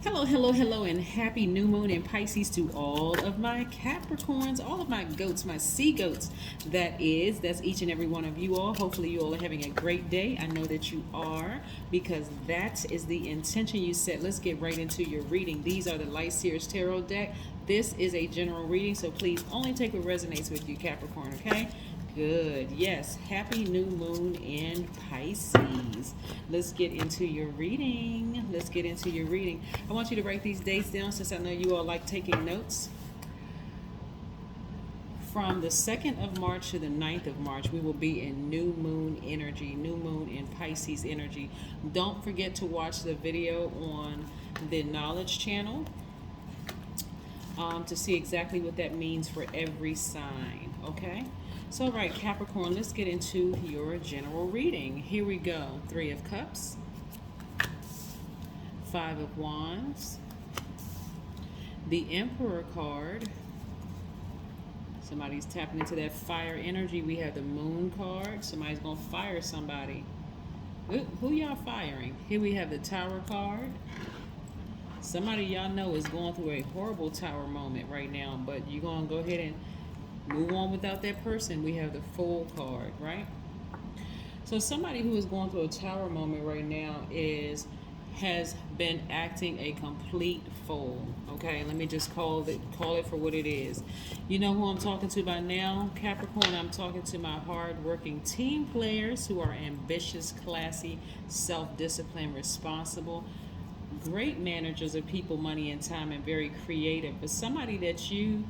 Hello, hello, hello, and happy new moon in Pisces to all of my Capricorns, all of my goats, my sea goats. That's each and every one of you all. Hopefully, you all are having a great day. I know that you are because that is the intention you set. Let's get right into your reading. These are the Light Seers Tarot deck. This is a general reading, so please only take what resonates with you, Capricorn, okay? Good. Yes. Happy new moon in Pisces. Let's get into your reading. I want you to write these dates down since I know you all like taking notes. From the 2nd of March to the 9th of March, we will be in new moon energy, new moon in Pisces energy. Don't forget to watch the video on the Knowledge channel to see exactly what that means for every sign, okay? So, all right, Capricorn, let's get into your general reading. Here we go. 3 of Cups, 5 of Wands, the Emperor card. Somebody's tapping into that fire energy. We have the Moon card. Somebody's going to fire somebody. Who y'all firing? Here we have the Tower card. Somebody y'all know is going through a horrible tower moment right now, but you're going to go ahead and move on without that person. We have the Fool card, right? So somebody who is going through a tower moment right now has been acting a complete fool. Okay, let me just call it for what it is. You know who I'm talking to by now, Capricorn? I'm talking to my hard-working team players who are ambitious, classy, self-disciplined, responsible, great managers of people, money, and time, and very creative. But somebody that you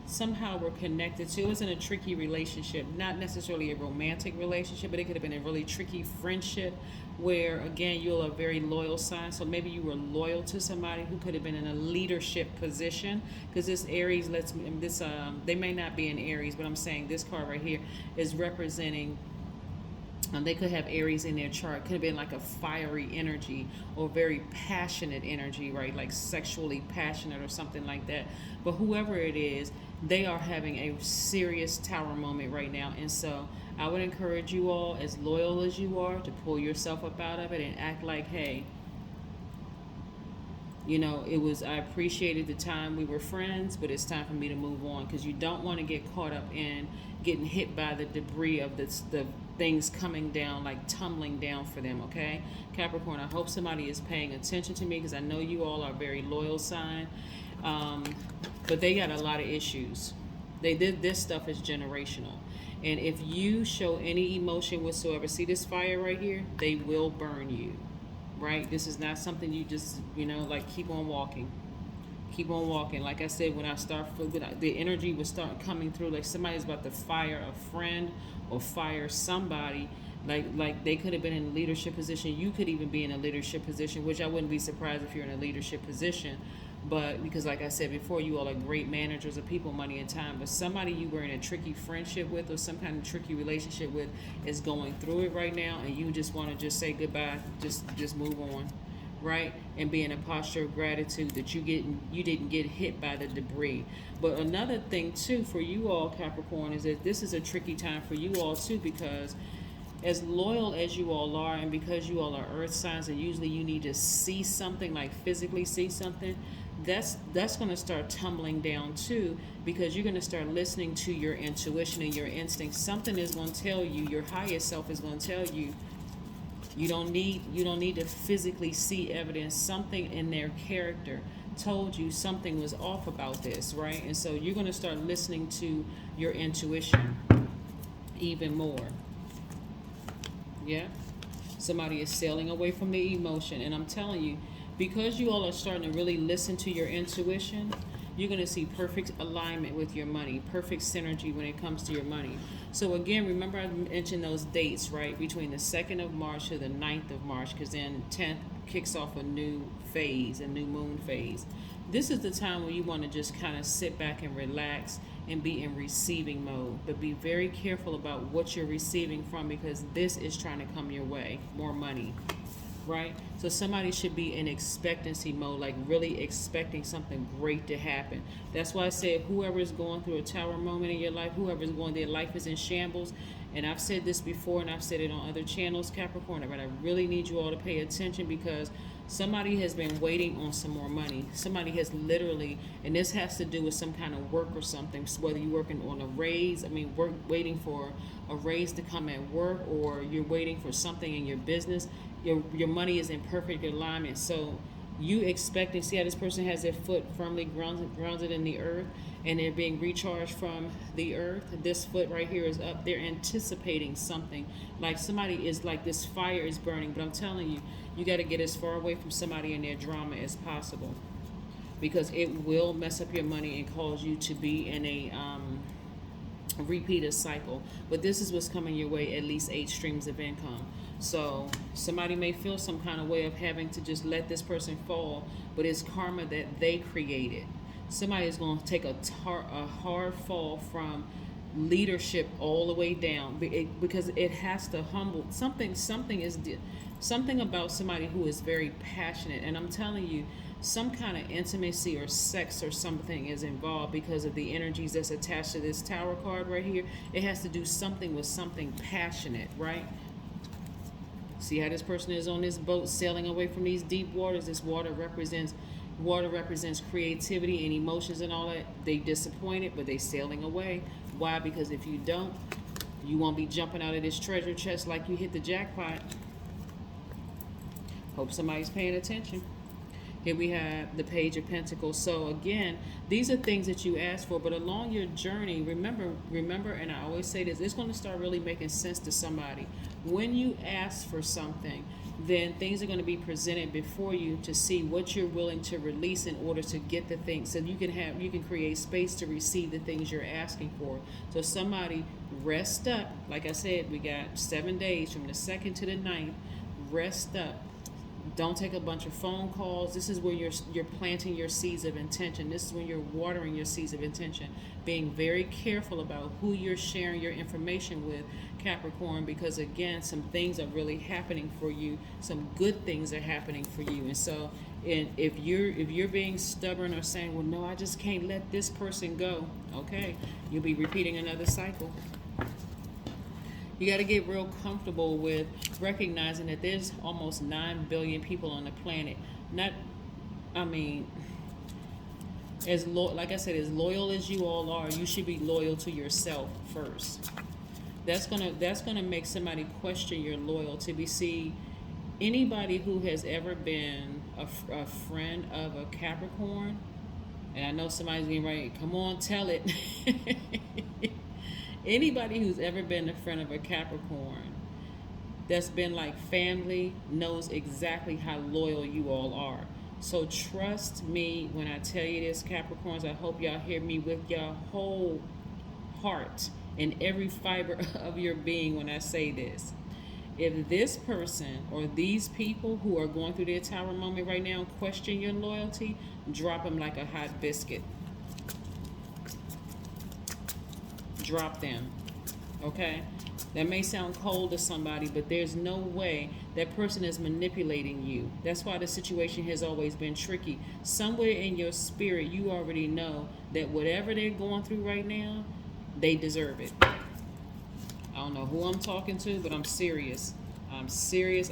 somehow were connected to. It was in a tricky relationship, not necessarily a romantic relationship, but it could have been a really tricky friendship where, again, you're a very loyal sign. So maybe you were loyal to somebody who could have been in a leadership position, because this Aries they may not be in Aries, but I'm saying this card right here is representing they could have Aries in their chart. Could have been like a fiery energy or very passionate energy, right? Like sexually passionate or something like that. But whoever it is, they are having a serious tower moment right now. And so I would encourage you all, as loyal as you are, to pull yourself up out of it and act like, hey, I appreciated the time we were friends, but it's time for me to move on, because you don't want to get caught up in getting hit by the debris of the things coming down, like tumbling down for them, okay? Capricorn, I hope somebody is paying attention to me, because I know you all are a very loyal sign, but they got a lot of issues. This stuff is generational. And if you show any emotion whatsoever, see this fire right here, they will burn you. Right? This is not something you just, like keep on walking. Keep on walking. Like I said, when the energy will start coming through, like somebody's about to fire a friend or fire somebody. Like they could have been in a leadership position. You could even be in a leadership position, which I wouldn't be surprised if you're in a leadership position. But because, like I said before, you all are great managers of people, money, and time. But somebody you were in a tricky friendship with or some kind of tricky relationship with is going through it right now, and you just want to just say goodbye, just move on, right? And be in a posture of gratitude that you didn't get hit by the debris. But another thing too for you all, Capricorn, is that this is a tricky time for you all too, because as loyal as you all are, and because you all are earth signs, and usually you need to see something, like physically see something, that's going to start tumbling down too, because you're going to start listening to your intuition and your instincts. Something is going to tell you, your highest self is going to tell you, you don't need to physically see evidence. Something in their character told you something was off about this, right? And so you're going to start listening to your intuition even more. Yeah, somebody is sailing away from the emotion, and I'm telling you, because you all are starting to really listen to your intuition, you're going to see perfect alignment with your money, perfect synergy when it comes to your money. So again, remember I mentioned those dates, right? Between the 2nd of March to the 9th of March, because then 10th kicks off a new phase, a new moon phase. This is the time where you want to just kind of sit back and relax and be in receiving mode. But be very careful about what you're receiving from, because this is trying to come your way, more money. Right? So somebody should be in expectancy mode, like really expecting something great to happen. That's why I said whoever is going through a tower moment in your life, whoever is their life is in shambles, and I've said this before and I've said it on other channels, Capricorn, but I really need you all to pay attention, because Somebody has been waiting on some more money. Somebody has literally, and this has to do with some kind of work or something. So whether you're working on a raise, waiting for a raise to come at work, or you're waiting for something in your business. Your money is in perfect alignment. So you expecting, see how this person has their foot firmly grounded in the earth, and they're being recharged from the earth. This foot right here is up. They're anticipating something. Like somebody is like, this fire is burning, but I'm telling you, you got to get as far away from somebody and their drama as possible, because it will mess up your money and cause you to be in a repeated cycle. But this is what's coming your way, at least 8 streams of income. So somebody may feel some kind of way of having to just let this person fall, but it's karma that they created. Somebody is going to take a hard fall from leadership all the way down, because it has to humble something about somebody who is very passionate. And I'm telling you, some kind of intimacy or sex or something is involved because of the energies that's attached to this Tower card right here. It has to do something with something passionate, right? See how this person is on this boat sailing away from these deep waters. This water represents creativity and emotions and all that. They disappointed, but they sailing away. Why? Because if you don't, you won't be jumping out of this treasure chest like you hit the jackpot. Hope somebody's paying attention. Here we have the Page of Pentacles. So again, these are things that you asked for, but along your journey, remember, and I always say this, it's going to start really making sense to somebody. When you ask for something, then things are going to be presented before you to see what you're willing to release in order to get the things, so you can create space to receive the things you're asking for. So somebody rest up. Like I said, we got 7 days from the 2nd to the 9th. Rest up. Don't take a bunch of phone calls. This is where you're planting your seeds of intention. This is when you're watering your seeds of intention. Being very careful about who you're sharing your information with, Capricorn, because again, some things are really happening for you. Some good things are happening for you. And so, if you're being stubborn or saying, well, no, I just can't let this person go, okay, you'll be repeating another cycle. You got to get real comfortable with recognizing that there's almost 9 billion people on the planet. Like I said, as loyal as you all are, you should be loyal to yourself first. That's gonna make somebody question your loyalty. See, anybody who has ever been a friend of a Capricorn, and I know somebody's getting ready, come on, tell it. Anybody who's ever been a friend of a Capricorn that's been like family knows exactly how loyal you all are. So trust me when I tell you this, Capricorns. I hope y'all hear me with your whole heart and every fiber of your being when I say this. If this person or these people who are going through their Tower moment right now question your loyalty, drop them like a hot biscuit. Drop them, okay? That may sound cold to somebody, but there's no way that person is manipulating you. That's why the situation has always been tricky. Somewhere in your spirit, you already know that whatever they're going through right now, they deserve it. I don't know who I'm talking to, but I'm serious. I'm serious.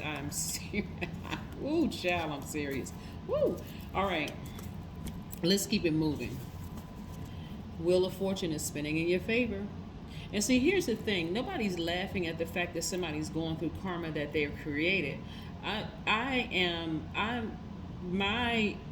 Ooh, child, I'm serious. Woo. All right, let's keep it moving. Wheel of Fortune is spinning in your favor. And see, here's the thing. Nobody's laughing at the fact that somebody's going through karma that they've created.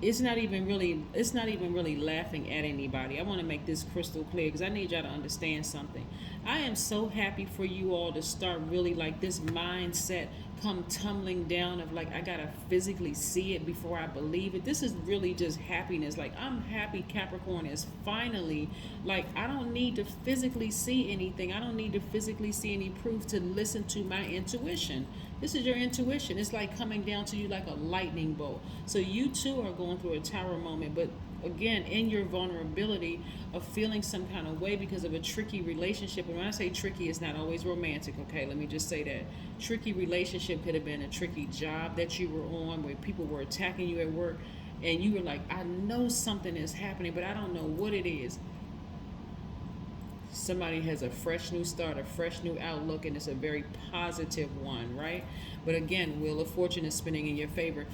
It's not even really laughing at anybody. I want to make this crystal clear because I need y'all to understand something. I am so happy for you all to start really like this mindset come tumbling down of like, I gotta physically see it before I believe it. This is really just happiness. Like, I'm happy Capricorn is finally, like, I don't need to physically see anything. I don't need to physically see any proof to listen to my intuition. This is your intuition. It's like coming down to you like a lightning bolt. So you too are going through a Tower moment, but again, in your vulnerability of feeling some kind of way because of a tricky relationship. And when I say tricky, it's not always romantic, okay? Let me just say that. Tricky relationship could have been a tricky job that you were on where people were attacking you at work and you were like, I know something is happening, but I don't know what it is. Somebody has a fresh new start, a fresh new outlook, and it's a very positive one, right? But again, Wheel of Fortune is spinning in your favor.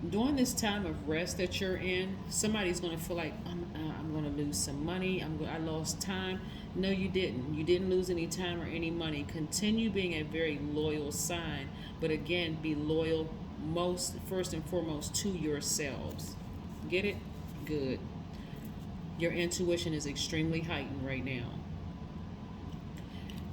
During this time of rest that you're in, somebody's going to feel like I'm going to lose some money. I lost time. No, you didn't. You didn't lose any time or any money. Continue being a very loyal sign, but again, be loyal most first and foremost to yourselves. Get it? Good. Your intuition is extremely heightened right now.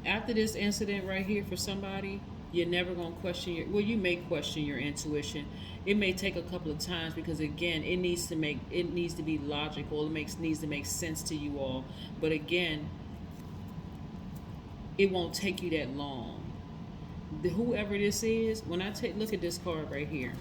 After this incident right here for somebody, you're never going to question your, well, you may question your intuition. It may take a couple of times because again, it needs to be logical. Needs to make sense to you all. But again, it won't take you that long. Whoever this is, when I look at this card right here,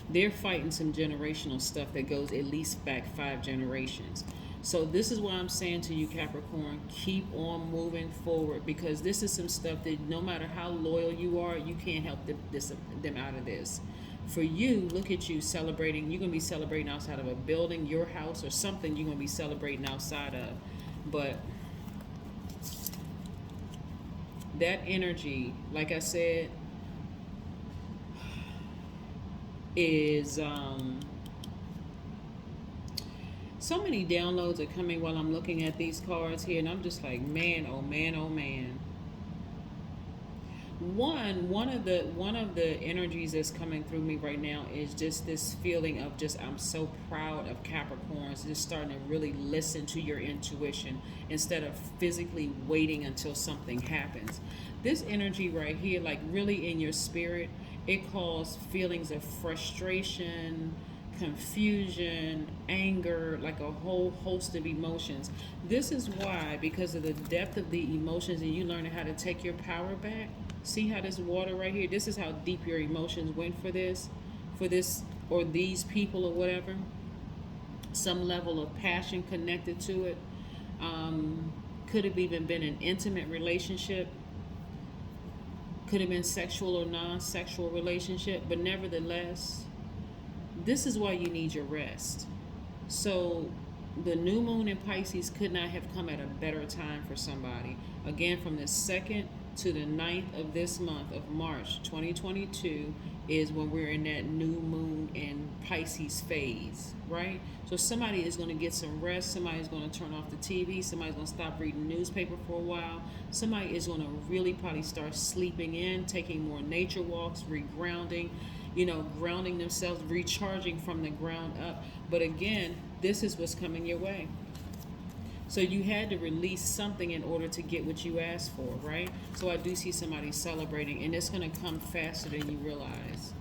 they're fighting some generational stuff that goes at least back 5 generations. So this is why I'm saying to you, Capricorn, keep on moving forward, because this is some stuff that no matter how loyal you are, you can't help them out of this. For you, look at you celebrating. You're going to be celebrating outside of a building, your house, or something you're going to be celebrating outside of. But that energy, like I said, is so many downloads are coming while I'm looking at these cards here, and I'm just like, man, oh man, oh man. One of the energies that's coming through me right now is just this feeling of just, I'm so proud of Capricorns, just starting to really listen to your intuition instead of physically waiting until something happens. This energy right here, like really in your spirit, it caused feelings of frustration, confusion, anger, like a whole host of emotions. This is why, because of the depth of the emotions and you learning how to take your power back. See how this water right here, this is how deep your emotions went for this or these people or whatever. Some level of passion connected to it. Could have even been an intimate relationship. Could have been sexual or non-sexual relationship, but nevertheless, this is why you need your rest. So the new moon in Pisces could not have come at a better time for somebody. Again, from the 2nd to the 9th of this month of March 2022 is when we're in that new moon in Pisces phase, right? So somebody is going to get some rest. Somebody's going to turn off the TV. Somebody's going to stop reading newspaper for a while. Somebody is going to really probably start sleeping in, taking more nature walks, regrounding, grounding themselves, recharging from the ground up. But again, this is what's coming your way. So you had to release something in order to get what you asked for, right? So I do see somebody celebrating, and it's going to come faster than you realize.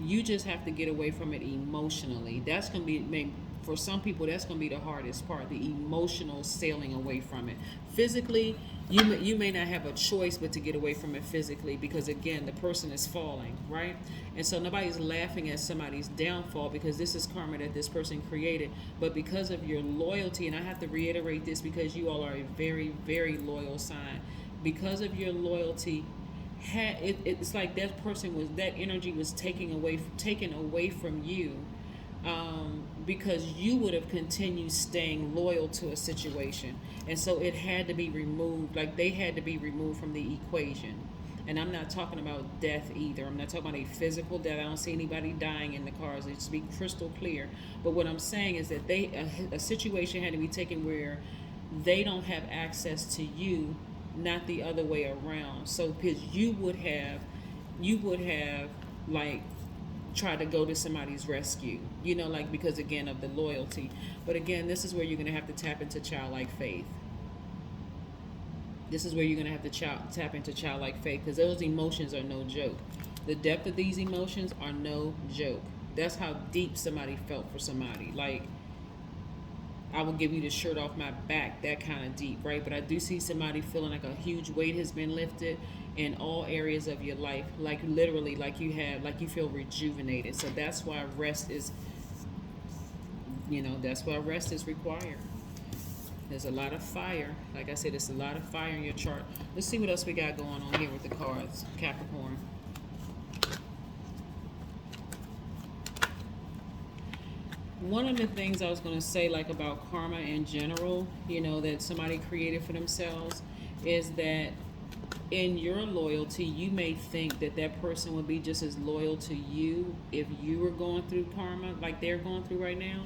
You just have to get away from it emotionally. That's going to be, for some people, that's going to be the hardest part, the emotional sailing away from it. Physically, you may not have a choice but to get away from it physically, because again, the person is falling, right? And so nobody's laughing at somebody's downfall, because this is karma that this person created. But because of your loyalty, and I have to reiterate this because you all are a very, very loyal sign, because of your loyalty, it's like that energy was taken away from you, because you would have continued staying loyal to a situation, and so it had to be removed. Like they had to be removed from the equation. And I'm not talking about death either. I'm not talking about a physical death. I don't see anybody dying in the cars. It's to be crystal clear. But what I'm saying is that a situation had to be taken where they don't have access to you, not the other way around. So because you would have like tried to go to somebody's rescue, because again of the loyalty. But again, this is where you're going to have to tap into childlike faith. This is where you're going to have to tap into childlike faith, because those emotions are no joke. The depth of these emotions are no joke. That's how deep somebody felt for somebody. Like, I will give you the shirt off my back, that kind of deep, right? But I do see somebody feeling like a huge weight has been lifted in all areas of your life, like literally, like you feel rejuvenated. So that's why rest is, required. There's a lot of fire. Like I said, there's a lot of fire in your chart. Let's see what else we got going on here with the cards, Capricorn. One of the things I was going to say, like about karma in general, that somebody created for themselves, is that in your loyalty, you may think that that person would be just as loyal to you if you were going through karma like they're going through right now.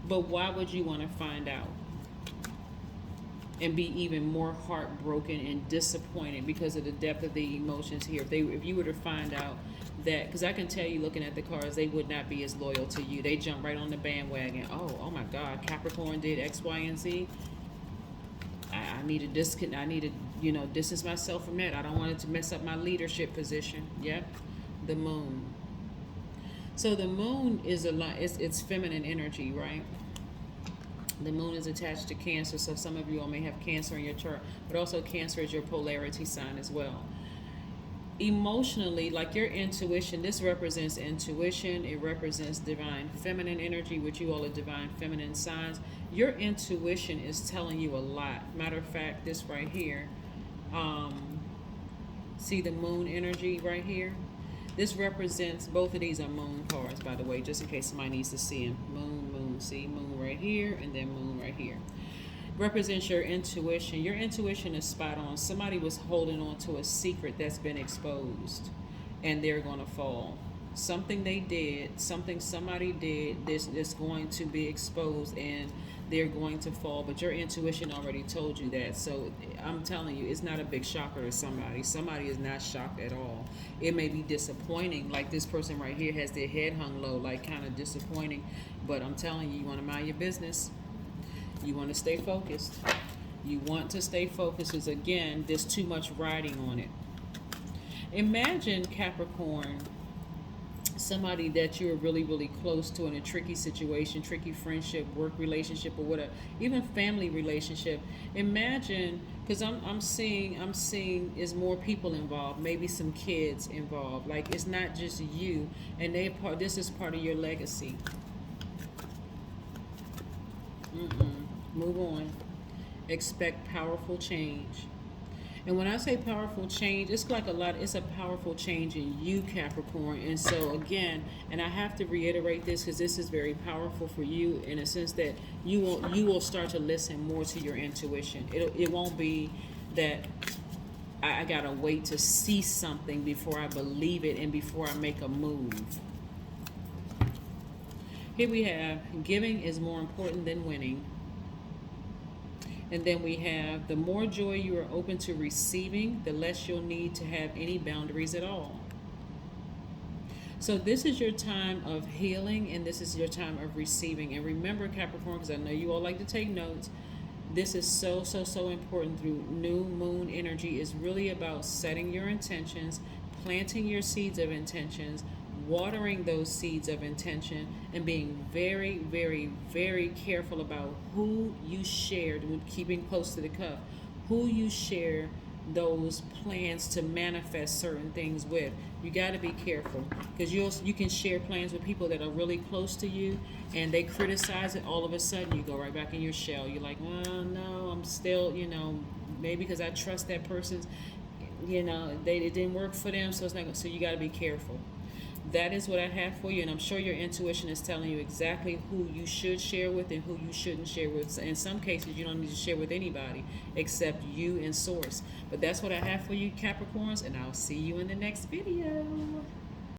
But why would you want to find out and be even more heartbroken and disappointed because of the depth of the emotions here? If you were to find out that, because I can tell you looking at the cards, they would not be as loyal to you. They jump right on the bandwagon. Oh my God, Capricorn did X, Y, and Z. I need to distance myself from that. I don't want it to mess up my leadership position. Yep, the moon. So the moon is a lot. It's feminine energy, right? The moon is attached to Cancer, so some of you all may have Cancer in your chart, but also Cancer is your polarity sign as well. Emotionally, like your intuition, this represents intuition. It represents divine feminine energy, which you all are divine feminine signs. Your intuition is telling you a lot. Matter of fact, this right here, see the moon energy right here? This represents, both of these are moon cards, by the way, just in case somebody needs to see them. Moon, see moon right here, and then moon right here. Represents your intuition. Your intuition is spot on. Somebody was holding on to a secret that's been exposed, and they're going to fall. Something they did, something somebody did, this is going to be exposed, and they're going to fall. But your intuition already told you that. So I'm telling you, it's not a big shocker to somebody. Somebody is not shocked at all. It may be disappointing, like this person right here has their head hung low, like kind of disappointing. But I'm telling you, you want to mind your business. You want to stay focused. You want to stay focused because, again, there's too much riding on it. Imagine, Capricorn, somebody that you're really, really close to in a tricky situation, tricky friendship, work relationship, or whatever, even family relationship. Imagine, because I'm seeing is more people involved, maybe some kids involved. Like, it's not just you, and this is part of your legacy. Move on. Expect powerful change. And when I say powerful change, it's like it's a powerful change in you, Capricorn. And so again, and I have to reiterate this because this is very powerful for you in a sense that you will start to listen more to your intuition. It won't be that I gotta wait to see something before I believe it and before I make a move. Here we have giving is more important than winning. And then we have the more joy you are open to receiving, the less you'll need to have any boundaries at all. So this is your time of healing, and this is your time of receiving. And remember, Capricorn, because I know you all like to take notes, this is so important through new moon energy. Is really about setting your intentions, planting your seeds of intentions, watering those seeds of intention, and being very, very, very careful about who you share, keeping close to the cuff, who you share those plans to manifest certain things with. You got to be careful because you can share plans with people that are really close to you, and they criticize it. All of a sudden, you go right back in your shell. You're like, well, no, I'm still, maybe because I trust that person's, it didn't work for them, so it's not. So you got to be careful. That is what I have for you, and I'm sure your intuition is telling you exactly who you should share with and who you shouldn't share with. In some cases, you don't need to share with anybody except you and Source. But that's what I have for you, Capricorns, and I'll see you in the next video.